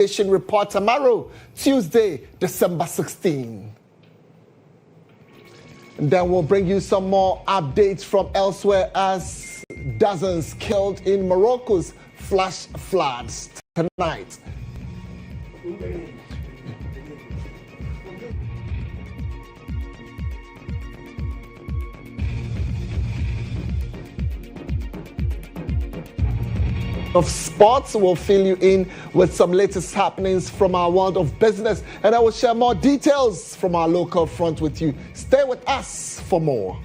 Report tomorrow, Tuesday, December 16. And then we'll bring you some more updates from elsewhere as dozens killed in Morocco's flash floods tonight. Of sports, will fill you in with some latest happenings from our world of business, and I will share more details from our local front with you. Stay with us for more.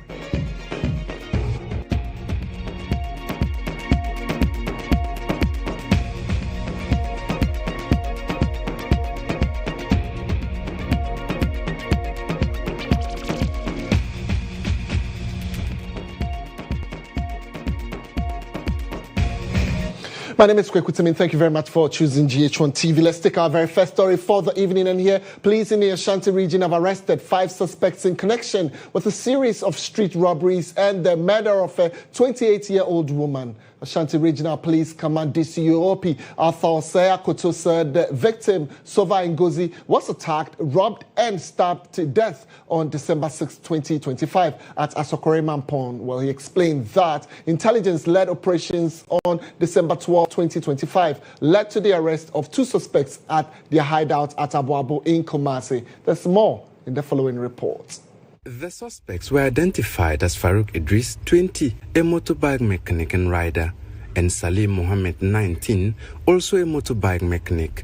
My name is Kweku. Thank you very much for choosing GHOne TV. Let's take our very first story for the evening. And here, police in the Ashanti region have arrested 5 suspects in connection with a series of street robberies and the murder of a 28-year-old woman. Ashanti Regional Police Command DCOP Arthur Oseakoto said the victim, Sova Ngozi, was attacked, robbed and stabbed to death on December 6, 2025 at Asokore-Mampong. Well, he explained that intelligence-led operations on December 12, 2025 led to the arrest of 2 suspects at their hideout at Aboabo in Kumasi. There's more in the following report. The suspects were identified as Farouk Idris, 20, a motorbike mechanic and rider, and Salim Mohammed, 19, also a motorbike mechanic.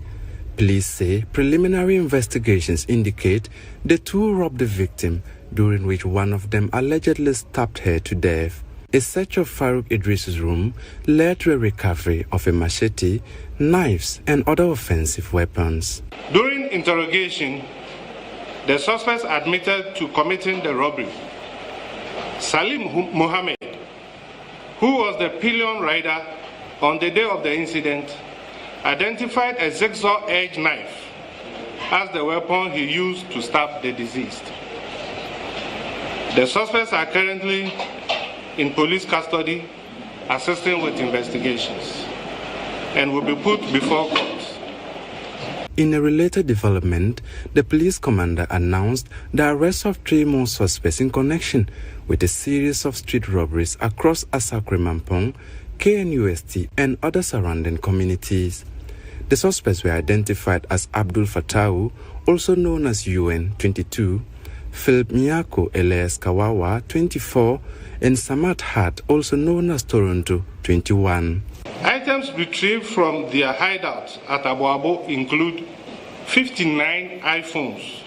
Police say preliminary investigations indicate the 2 robbed the victim, during which one of them allegedly stabbed her to death. A search of Farouk Idris's room led to a recovery of a machete, knives, and other offensive weapons. During interrogation, the suspects admitted to committing the robbery. Salim Mohammed, who was the pillion rider on the day of the incident, identified a zigzag-edged knife as the weapon he used to stab the deceased. The suspects are currently in police custody, assisting with investigations, and will be put before court. In a related development, the police commander announced the arrest of 3 more suspects in connection with a series of street robberies across Asokore-Mampong, KNUST, and other surrounding communities. The suspects were identified as Abdul Fatawu, also known as GHOne, 22, Philip Miyako alias Kawawa, 24, and Samat Hat, also known as Toronto, 21. Items retrieved from their hideout at Aboabo include 59 iPhones,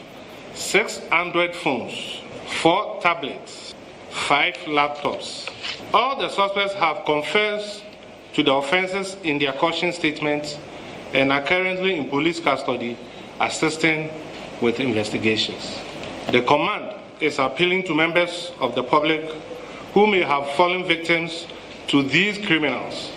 6 Android phones, 4 tablets, 5 laptops. All the suspects have confessed to the offenses in their caution statements and are currently in police custody, assisting with investigations. The command is appealing to members of the public who may have fallen victims to these criminals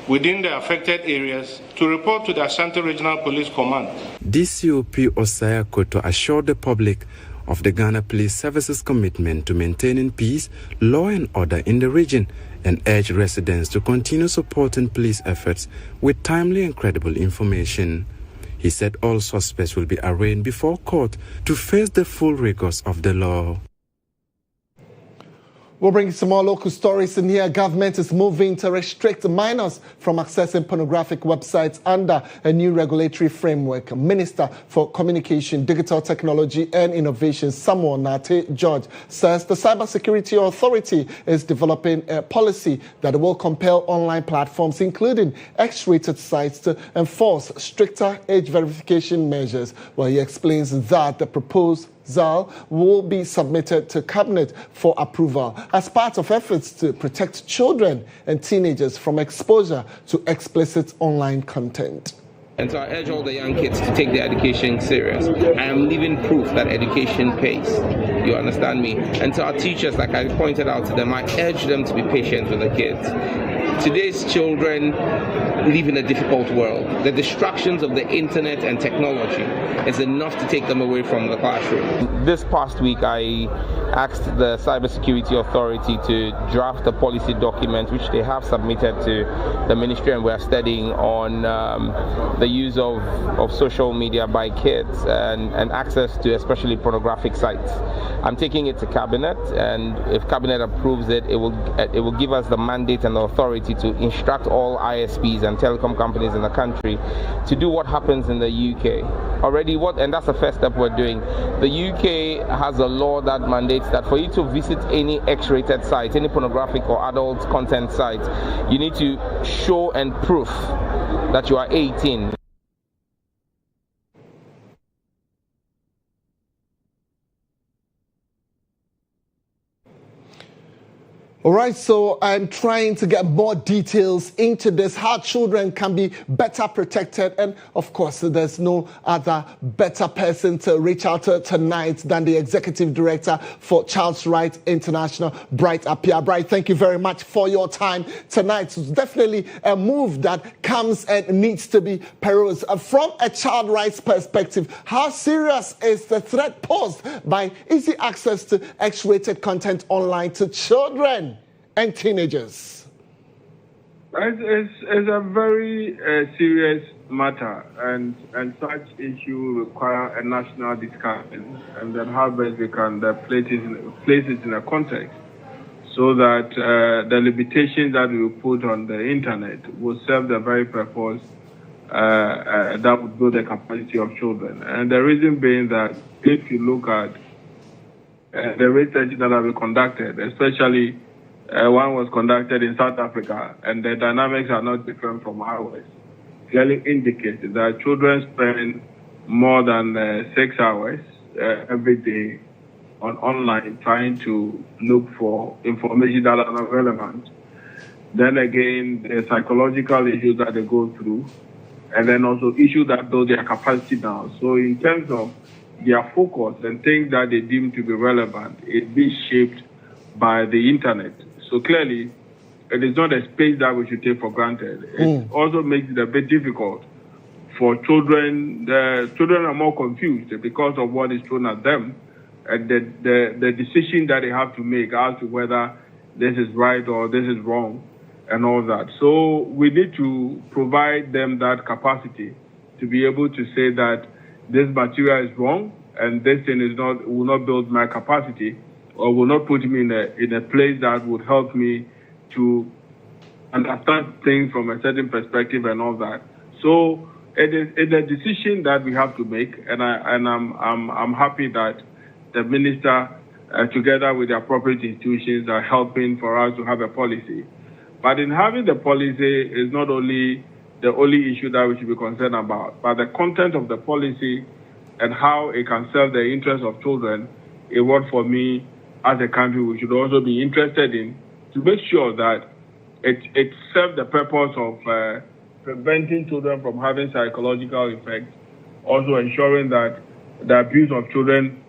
within the affected areas to report to the Ashanti Regional Police Command. DCOP Oseakoto assured the public of the Ghana Police Service's commitment to maintaining peace, law and order in the region, and urged residents to continue supporting police efforts with timely and credible information. He said all suspects will be arraigned before court to face the full rigors of the law. We'll bring you some more local stories in here. Government is moving to restrict minors from accessing pornographic websites under a new regulatory framework. Minister for Communication, Digital Technology and Innovation, Samuel Nate George, says the Cybersecurity Authority is developing a policy that will compel online platforms, including X-rated sites, to enforce stricter age verification measures. Well, he explains that the proposed ZAL will be submitted to Cabinet for approval as part of efforts to protect children and teenagers from exposure to explicit online content. And so I urge all the young kids to take their education serious. I am living proof that education pays. You understand me? And so our teachers, like I pointed out to them, I urge them to be patient with the kids. Today's children live in a difficult world. the distractions of the internet and technology is enough to take them away from the classroom. This past week, I asked the Cybersecurity Authority to draft a policy document which they have submitted to the ministry, and we're studying on the use of social media by kids and access to especially pornographic sites. I'm taking it to Cabinet, and if Cabinet approves it, it will give us the mandate and the authority to instruct all ISPs and telecom companies in the country to do what happens in the UK. Already, and that's the first step we're doing. The UK has a law that mandates that for you to visit any X-rated site, any pornographic or adult content site, you need to show and proof that you are 18. All right, so I'm trying to get more details into this, how children can be better protected. And of course, there's no other better person to reach out to tonight than the Executive Director for Child's Rights International, Bright Appiah. Bright, thank you very much for your time tonight. It's definitely a move that comes and needs to be perused. From a child rights perspective, how serious is the threat posed by easy access to X-rated content online to children and teenagers? It's a very serious matter, and such issue require a national discussion, and then how best we can place it in a context so that the limitations that we put on the internet will serve the very purpose that would build the capacity of children. And the reason being that if you look at the research that have been conducted, especially one was conducted in South Africa, and the dynamics are not different from ours, clearly indicates that children spend more than 6 hours every day online trying to look for information that are not relevant. Then again, the psychological issues that they go through, and then also issues that build their capacity down. So in terms of their focus and things that they deem to be relevant, it's being shaped by the internet. So clearly, it is not a space that we should take for granted. It also makes it a bit difficult for children. The children are more confused because of what is thrown at them, and the decision that they have to make as to whether this is right or this is wrong, and all that. So we need to provide them that capacity to be able to say that this material is wrong and this thing will not build my capacity, or will not put me in a place that would help me to understand things from a certain perspective and all that. So it's a decision that we have to make, and I'm happy that the minister, together with the appropriate institutions, are helping for us to have a policy. But in having the policy is not only the only issue that we should be concerned about, but the content of the policy and how it can serve the interests of children is what, for me, as a country, we should also be interested in, to make sure that it serves the purpose of preventing children from having psychological effects, also ensuring that the abuse of children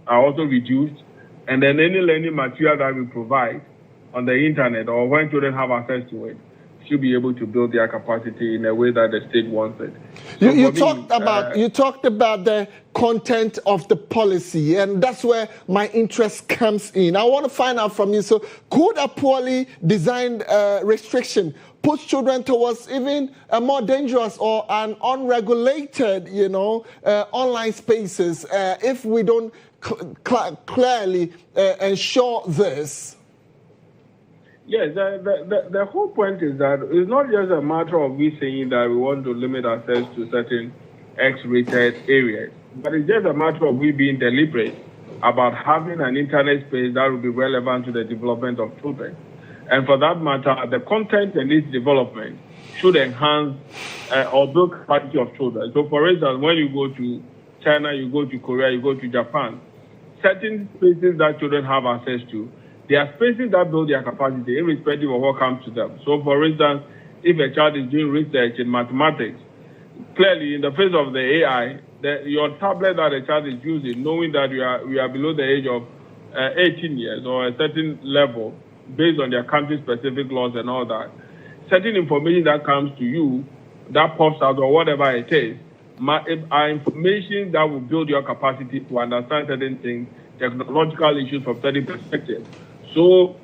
are also reduced, and then any learning material that we provide on the internet or when children have access to it should be able to build their capacity in a way that the state wants it. So you talked about the content of the policy, and that's where my interest comes in. I want to find out from you, so could a poorly designed restriction push children towards even a more dangerous or an unregulated, online spaces if we don't clearly ensure this? Yes, the whole point is that it's not just a matter of we saying that we want to limit access to certain X-rated areas, but it's just a matter of we being deliberate about having an internet space that will be relevant to the development of children. And for that matter, the content and its development should enhance or build capacity of children. So for instance, when you go to China, you go to Korea, you go to Japan, certain spaces that children have access to, they are spaces that build their capacity irrespective of what comes to them. So for instance, if a child is doing research in mathematics, clearly in the face of the AI, your tablet that a child is using, knowing that you are below the age of 18 years or a certain level, based on their country-specific laws and all that, certain information that comes to you that pops out or whatever it is, are information that will build your capacity to understand certain things, technological issues from certain perspectives. So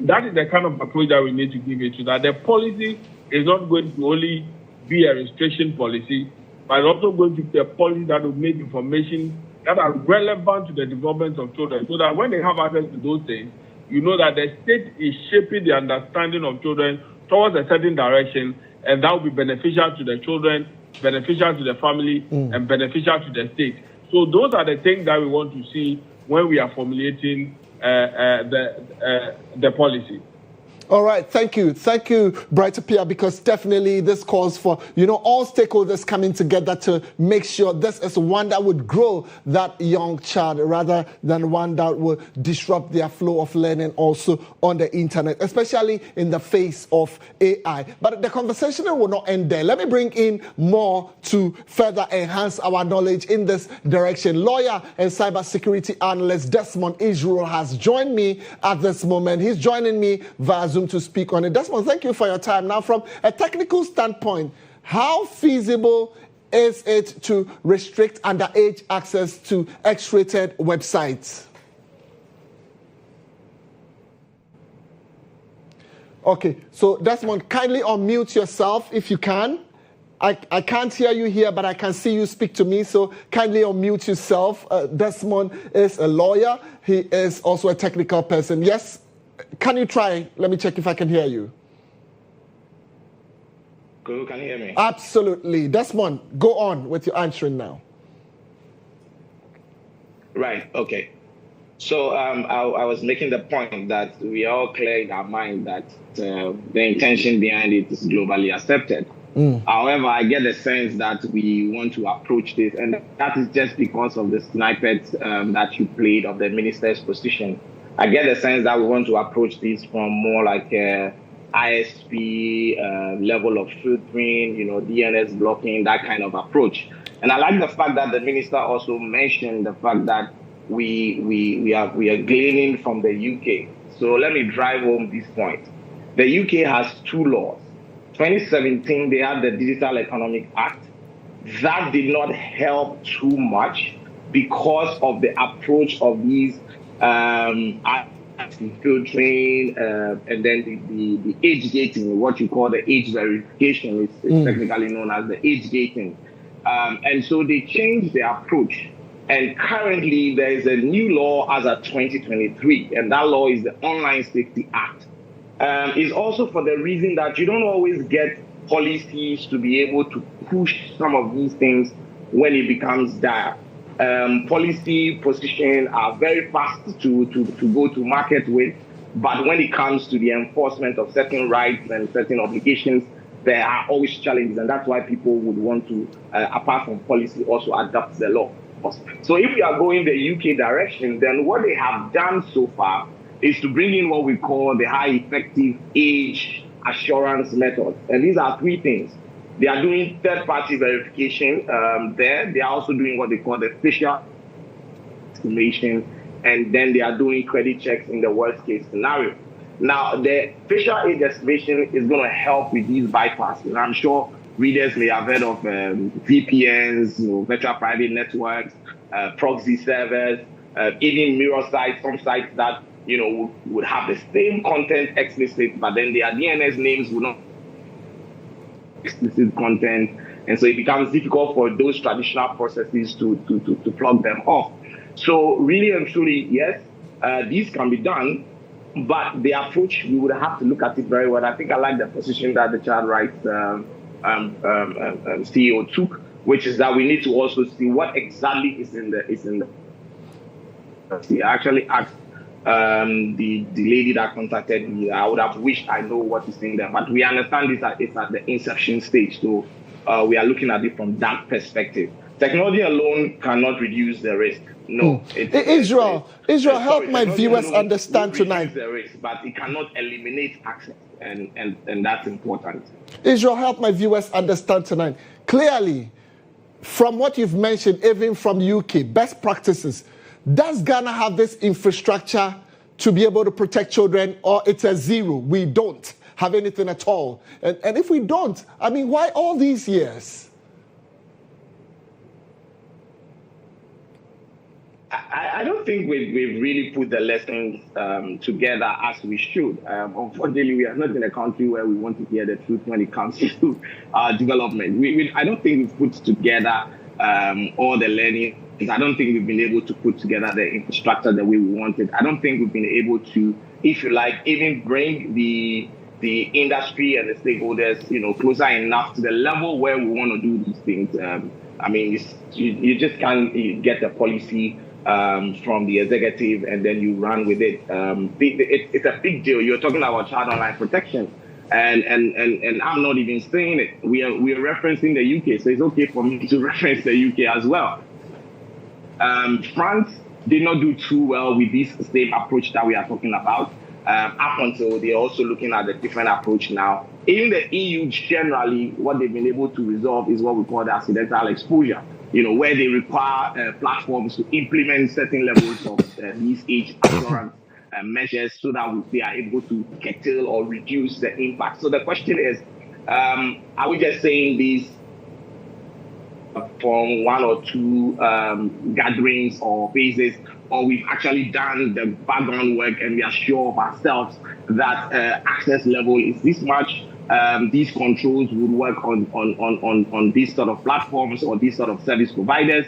that is the kind of approach that we need to give it to, that the policy is not going to only be a restriction policy, but also going to be a policy that will make information that are relevant to the development of children, so that when they have access to those things, you know that the state is shaping the understanding of children towards a certain direction, and that will be beneficial to the children, beneficial to the family, and beneficial to the state. So those are the things that we want to see when we are formulating the policy. All right, thank you, Brighter Pierre, because definitely this calls for, all stakeholders coming together to make sure this is one that would grow that young child rather than one that will disrupt their flow of learning also on the internet, especially in the face of AI. But the conversation will not end there. Let me bring in more to further enhance our knowledge in this direction. Lawyer and cybersecurity analyst Desmond Israel has joined me at this moment. He's joining me via Zoom to speak on it. Desmond, thank you for your time. Now, from a technical standpoint, how feasible is it to restrict underage access to X-rated websites? Okay, so Desmond, kindly unmute yourself if you can. I can't hear you here, but I can see you speak to me, so kindly unmute yourself. Desmond is a lawyer. He is also a technical person. Yes? Can you try? Let me check if I can hear you. Can you hear me? Absolutely. Desmond, go on with your answering now. Right, okay. So I was making the point that we all clear in our mind that the intention behind it is globally accepted. However, I get the sense that we want to approach this, and that is just because of the snippet that you played of the minister's position. I get the sense that we want to approach this from more like a ISP level of filtering, DNS blocking, that kind of approach. And I like the fact that the minister also mentioned the fact that we are gleaning from the UK. So let me drive home this point. The UK has two laws. 2017, they had the Digital Economic Act. That did not help too much because of the approach of these filtering and then the age gating, what you call the age verification, is technically known as the age gating. And so they changed their approach. And currently there is a new law as of 2023, and that law is the Online Safety Act. It's also for the reason that you don't always get policies to be able to push some of these things when it becomes dire. Policy positions are very fast to go to market with, but when it comes to the enforcement of certain rights and certain obligations, there are always challenges, and that's why people would want to, apart from policy, also adopt the law. So if we are going the UK direction, then what they have done so far is to bring in what we call the high effective age assurance method. And these are three things. They are doing third-party verification there. They are also doing what they call the facial estimation, and then they are doing credit checks in the worst-case scenario. Now, the facial age estimation is going to help with these bypasses. I'm sure readers may have heard of VPNs, virtual private networks, proxy servers, even mirror sites, some sites that would have the same content explicit, but then their DNS names would not explicit content, and so it becomes difficult for those traditional processes to plug them off. So really and truly, yes, these can be done, but the approach, we would have to look at it very well. I think I like the position that the child rights CEO took, which is that we need to also see what exactly is in the. He actually asked the lady that contacted me. I would have wished I know what is in there, but we understand it's at the inception stage, so we are looking at it from that perspective. Technology alone cannot reduce the risk. No. Israel, help my viewers understand tonight. The risk, but it cannot eliminate access, and that's important. Israel, help my viewers understand tonight. Clearly, from what you've mentioned, even from UK, best practices, does Ghana have this infrastructure to be able to protect children, or it's a zero? We don't. have anything at all? And if we don't, I mean, why all these years? I don't think we've really put the lessons together as we should. Unfortunately, we are not in a country where we want to hear the truth when it comes to development. I don't think we've put together all the learning. I don't think we've been able to put together the infrastructure the way we wanted. I don't think we've been able to, if you like, even bring the industry and the stakeholders, closer enough to the level where we want to do these things. I mean, you just can't get a policy from the executive and then you run with it. It's a big deal. You're talking about child online protection, and I'm not even saying it. We are referencing the UK, so it's okay for me to reference the UK as well. France did not do too well with this same approach that we are talking about. Up until they're also looking at a different approach now. In the EU, generally, what they've been able to resolve is what we call the accidental exposure, where they require platforms to implement certain levels of these age assurance measures so that they are able to curtail or reduce the impact. So the question is, are we just saying these from one or two gatherings or phases, or we've actually done the background work and we are sure of ourselves that access level is this much, these controls would work on these sort of platforms or these sort of service providers?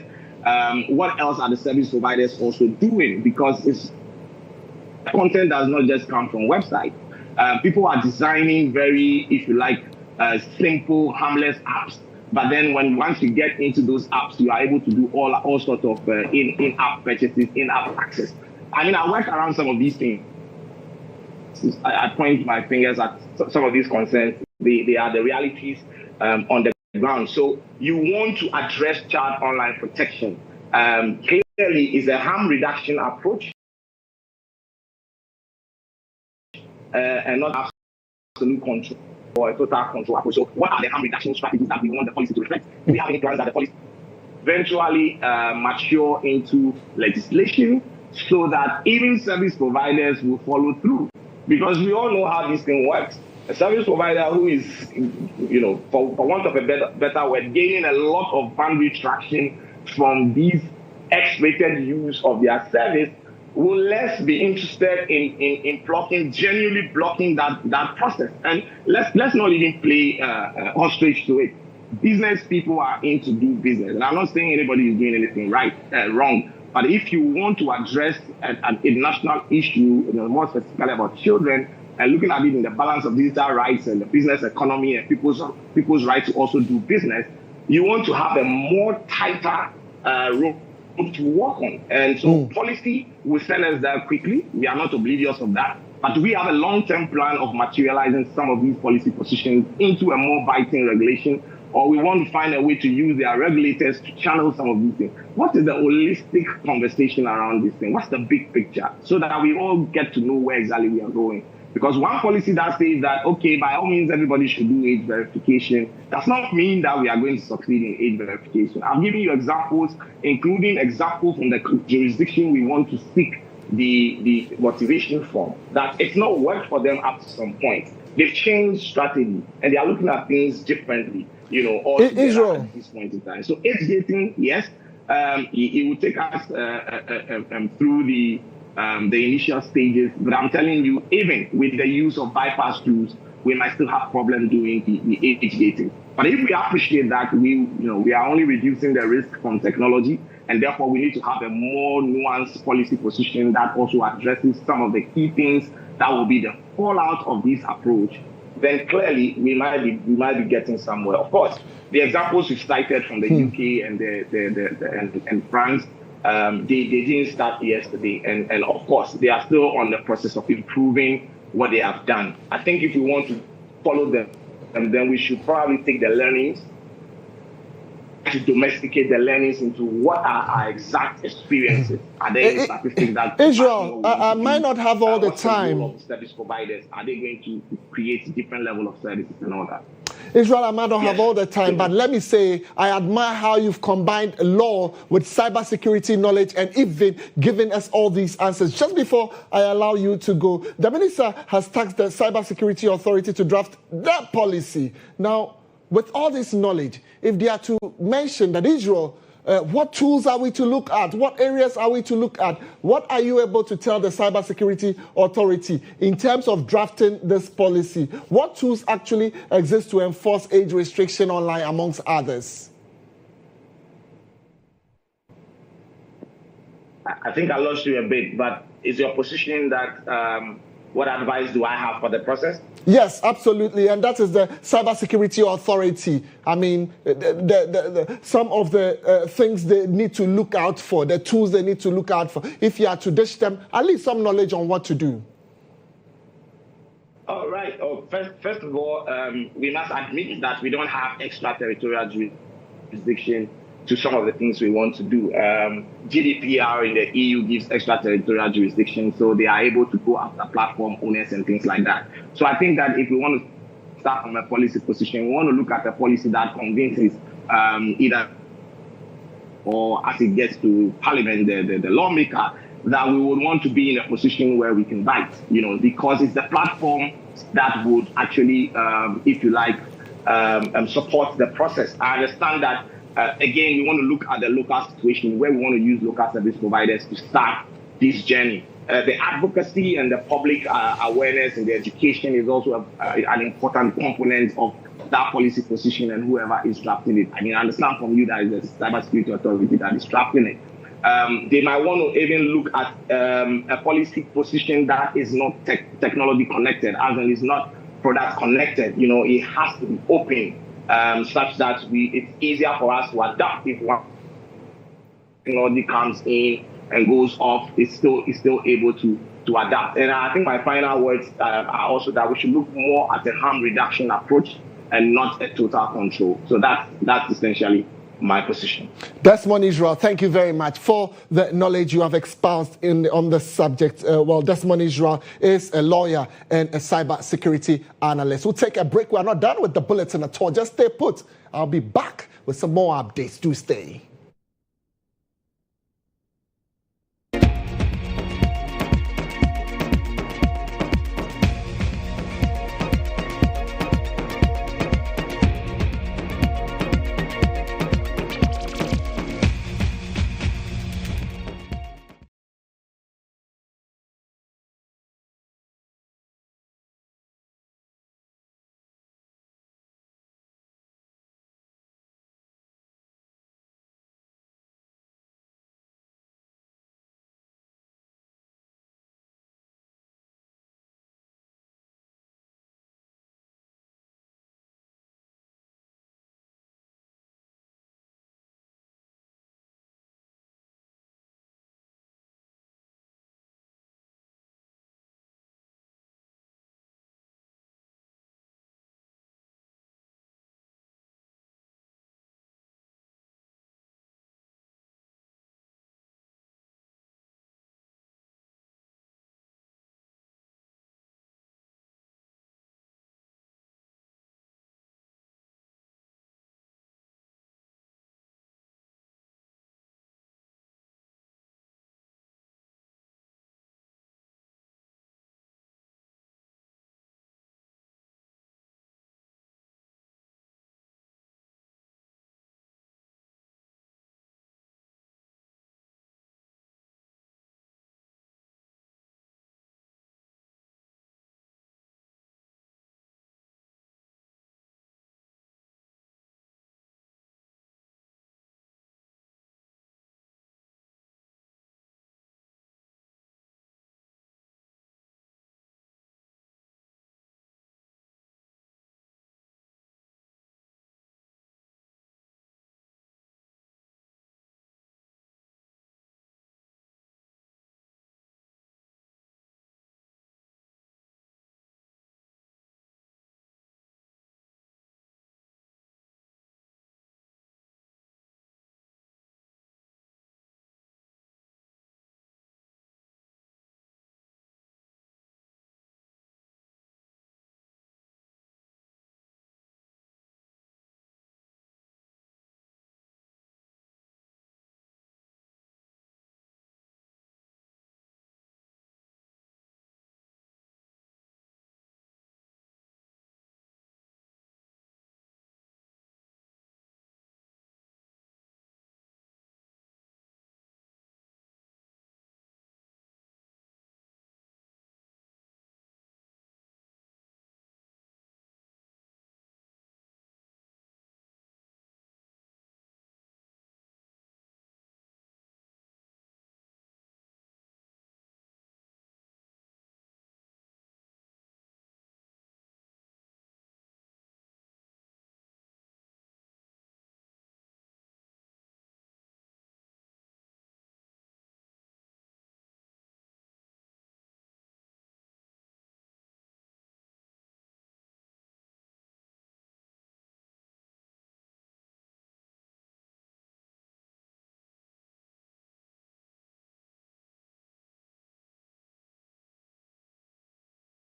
What else are the service providers also doing? Because content does not just come from websites. People are designing very, if you like, simple, harmless apps. But then once you get into those apps, you are able to do all sorts of in-app purchases, in-app access. I mean, I work around some of these things. I point my fingers at some of these concerns. They are the realities on the ground. So you want to address child online protection. Clearly, is a harm reduction approach and not absolute control or a total control approach. So what are the harm reduction strategies that we want the policy to reflect? Do we have any plans that the policy eventually mature into legislation so that even service providers will follow through? Because we all know how this thing works. A service provider who is, for want of a better word, gaining a lot of bandwidth traction from these X-rated use of their service will less be interested in genuinely blocking that process. And let's not even play ostrich to it. Business people are in to do business. And I'm not saying anybody is doing anything wrong. But if you want to address a national issue, more specifically about children, and looking at it in the balance of digital rights and the business economy and people's right to also do business, you want to have a more tighter road to work on. And so policy will send us there quickly. We are not oblivious of that. But we have a long-term plan of materializing some of these policy positions into a more biting regulation, or we want to find a way to use their regulators to channel some of these things. What is the holistic conversation around this thing? What's the big picture? So that we all get to know where exactly we are going. Because one policy that says that, okay, by all means, everybody should do age verification, does not mean that we are going to succeed in age verification. I'm giving you examples, including examples from the jurisdiction we want to seek the motivation from, that it's not worked for them up to some point. They've changed strategy, and they are looking at things differently, all together at this point in time. So age gating, yes, it will take us through the initial stages, but I'm telling you, even with the use of bypass tools, we might still have problems doing the age gating. But if we appreciate that, we are only reducing the risk from technology, and therefore we need to have a more nuanced policy position that also addresses some of the key things that will be the fallout of this approach. Then clearly we might be getting somewhere. Of course, the examples we cited from the UK and France, they didn't start yesterday, and of course they are still on the process of improving what they have done. I think if we want to follow them, and then we should probably take the learnings to domesticate the learnings into what are our exact experiences. Are there any statistics that Israel, I might not have all the what's the role time. of service providers? Are they going to create different level of services and all that? Israel, I might not have all the time, but let me say, I admire how you've combined law with cybersecurity knowledge and even given us all these answers. Just before I allow you to go, the minister has tasked the Cybersecurity Authority to draft that policy. Now, with all this knowledge, if they are to mention that Israel, what tools are we to look at? What areas are we to look at? What are you able to tell the Cybersecurity Authority in terms of drafting this policy? What tools actually exist to enforce age restriction online, amongst others? I think I lost you a bit, but is your position that what advice do I have for the process? Yes, absolutely, and that is the Cybersecurity Authority. I mean, some of the things they need to look out for, the tools they need to look out for. If you are to dish them, at least some knowledge on what to do. All right. First of all, we must admit that we don't have extraterritorial jurisdiction to some of the things we want to do. GDPR in the EU gives extraterritorial jurisdiction, so they are able to go after platform owners and things like that. So I think that if we want to start from a policy position, we want to look at a policy that convinces either or as it gets to Parliament, the lawmaker, that we would want to be in a position where we can bite, because it's the platform that would actually, if you like, support the process. I understand that. Again, we want to look at the local situation where we want to use local service providers to start this journey. The advocacy and the public awareness and the education is also an important component of that policy position and whoever is drafting it. I mean, I understand from you that it's the Cybersecurity Authority that is drafting it. They might want to even look at a policy position that is not technology connected, as in is not product connected. It has to be open. Such that it's easier for us to adapt if one technology comes in and goes off, it's still able to adapt. And I think my final words are also that we should look more at a harm reduction approach and not a total control. So that's essentially my position. Desmond Israel, thank you very much for the knowledge you have espoused on the subject. Desmond Israel is a lawyer and a cybersecurity analyst. We'll take a break. We're not done with the bulletin at all. Just stay put. I'll be back with some more updates. Do stay.